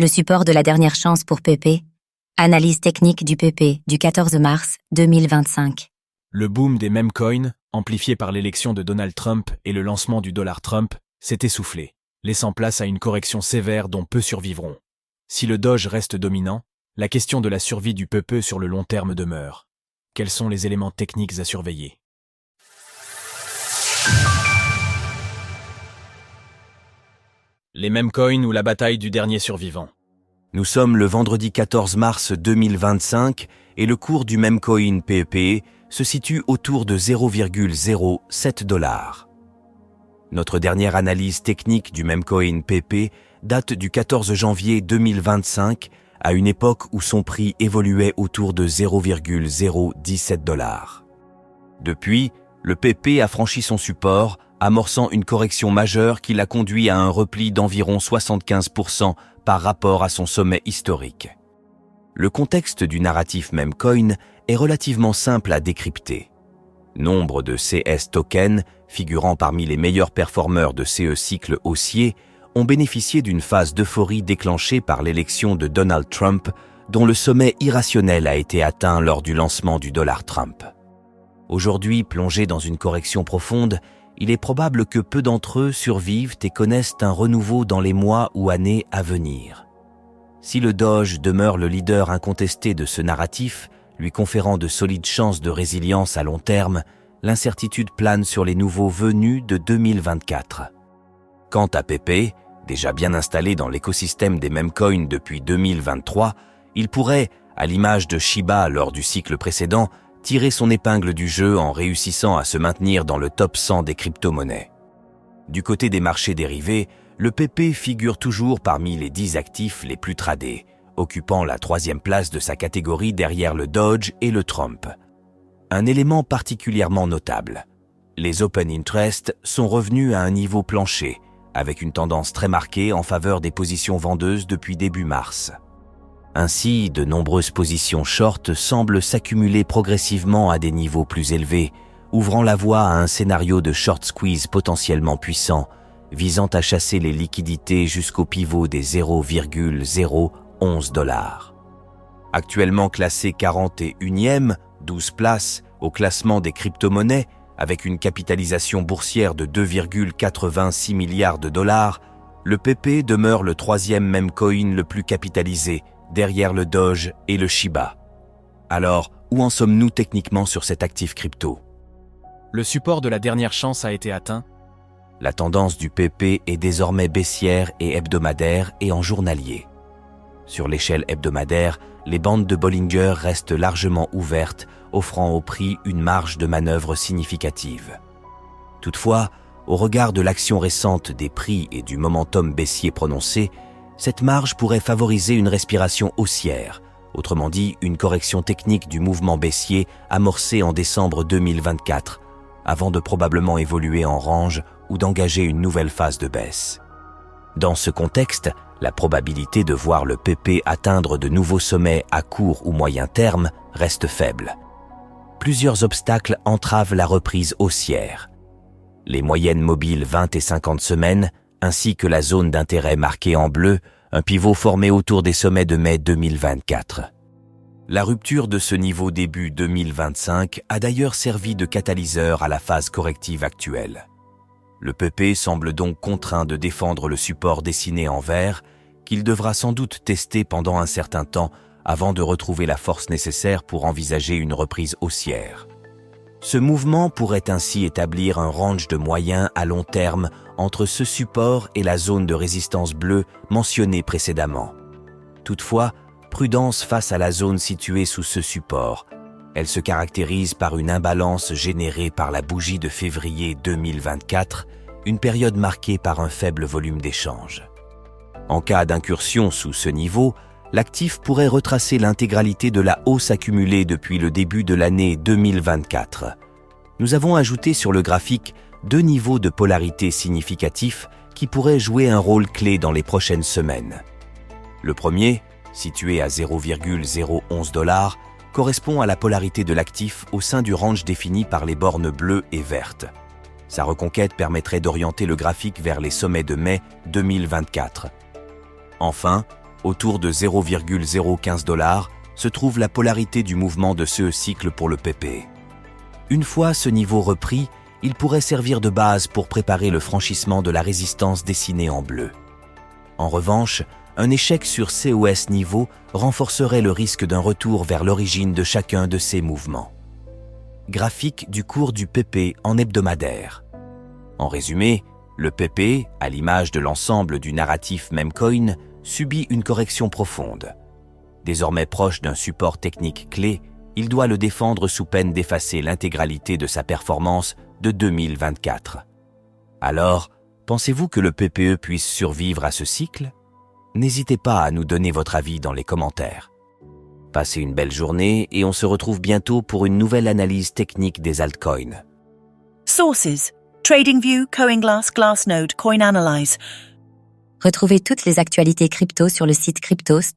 Le support de la dernière chance pour PP. Analyse technique du PP du 14 mars 2025. Le boom des meme coins, amplifié par l'élection de Donald Trump et le lancement du dollar Trump, s'est essoufflé, laissant place à une correction sévère dont peu survivront. Si le Doge reste dominant, la question de la survie du PP sur le long terme demeure. Quels sont les éléments techniques à surveiller? Les meme coins ou la bataille du dernier survivant. Nous sommes le vendredi 14 mars 2025 et le cours du meme coin PEP se situe autour de 0,07 $. Notre dernière analyse technique du meme coin PP date du 14 janvier 2025 à une époque où son prix évoluait autour de 0,017 $. Depuis, le PP a franchi son support, amorçant une correction majeure qui l'a conduit à un repli d'environ 75% par rapport à son sommet historique. Le contexte du narratif meme coin est relativement simple à décrypter. Nombre de CS tokens, figurant parmi les meilleurs performeurs de ce cycle haussier, ont bénéficié d'une phase d'euphorie déclenchée par l'élection de Donald Trump, dont le sommet irrationnel a été atteint lors du lancement du dollar Trump. Aujourd'hui, plongés dans une correction profonde, il est probable que peu d'entre eux survivent et connaissent un renouveau dans les mois ou années à venir. Si le Doge demeure le leader incontesté de ce narratif, lui conférant de solides chances de résilience à long terme, l'incertitude plane sur les nouveaux venus de 2024. Quant à PP, déjà bien installé dans l'écosystème des meme coins depuis 2023, il pourrait, à l'image de Shiba lors du cycle précédent, tirer son épingle du jeu en réussissant à se maintenir dans le top 100 des crypto-monnaies. Du côté des marchés dérivés, le PP figure toujours parmi les 10 actifs les plus tradés, occupant la 3e place de sa catégorie derrière le Doge et le Trump. Un élément particulièrement notable. Les open interest sont revenus à un niveau plancher, avec une tendance très marquée en faveur des positions vendeuses depuis début mars. Ainsi, de nombreuses positions short semblent s'accumuler progressivement à des niveaux plus élevés, ouvrant la voie à un scénario de short squeeze potentiellement puissant, visant à chasser les liquidités jusqu'au pivot des 0,011 $. Actuellement classé 41e, 12 places, au classement des crypto-monnaies, avec une capitalisation boursière de 2,86 milliards de dollars, le PP demeure le 3e meme coin le plus capitalisé, derrière le Doge et le Shiba. Alors, où en sommes-nous techniquement sur cet actif crypto? Le support de la dernière chance a été atteint. La tendance du PP est désormais baissière et hebdomadaire et en journalier. Sur l'échelle hebdomadaire, les bandes de Bollinger restent largement ouvertes, offrant au prix une marge de manœuvre significative. Toutefois, au regard de l'action récente des prix et du momentum baissier prononcé, cette marge pourrait favoriser une respiration haussière, autrement dit une correction technique du mouvement baissier amorcé en décembre 2024, avant de probablement évoluer en range ou d'engager une nouvelle phase de baisse. Dans ce contexte, la probabilité de voir le PP atteindre de nouveaux sommets à court ou moyen terme reste faible. Plusieurs obstacles entravent la reprise haussière. Les moyennes mobiles 20 et 50 semaines, ainsi que la zone d'intérêt marquée en bleu, un pivot formé autour des sommets de mai 2024. La rupture de ce niveau début 2025 a d'ailleurs servi de catalyseur à la phase corrective actuelle. Le PP semble donc contraint de défendre le support dessiné en vert, qu'il devra sans doute tester pendant un certain temps avant de retrouver la force nécessaire pour envisager une reprise haussière. Ce mouvement pourrait ainsi établir un range de moyen à long terme entre ce support et la zone de résistance bleue mentionnée précédemment. Toutefois, prudence face à la zone située sous ce support. Elle se caractérise par une imbalance générée par la bougie de février 2024, une période marquée par un faible volume d'échanges. En cas d'incursion sous ce niveau, l'actif pourrait retracer l'intégralité de la hausse accumulée depuis le début de l'année 2024. Nous avons ajouté sur le graphique 2 niveaux de polarité significatifs qui pourraient jouer un rôle clé dans les prochaines semaines. Le premier, situé à 0,011 $, correspond à la polarité de l'actif au sein du range défini par les bornes bleues et vertes. Sa reconquête permettrait d'orienter le graphique vers les sommets de mai 2024. Enfin, Autour de 0,015 $, se trouve la polarité du mouvement de ce cycle pour le PP. Une fois ce niveau repris, il pourrait servir de base pour préparer le franchissement de la résistance dessinée en bleu. En revanche, un échec sur COS niveau renforcerait le risque d'un retour vers l'origine de chacun de ces mouvements. Graphique du cours du PP en hebdomadaire. En résumé, le PP, à l'image de l'ensemble du narratif Memcoin, subit une correction profonde. Désormais proche d'un support technique clé, il doit le défendre sous peine d'effacer l'intégralité de sa performance de 2024. Alors, pensez-vous que le PPE puisse survivre à ce cycle? N'hésitez pas à nous donner votre avis dans les commentaires. Passez une belle journée et on se retrouve bientôt pour une nouvelle analyse technique des altcoins. Sources: TradingView, CoinGlass, Glassnode, CoinAnalyze. Retrouvez toutes les actualités crypto sur le site cryptost.fr.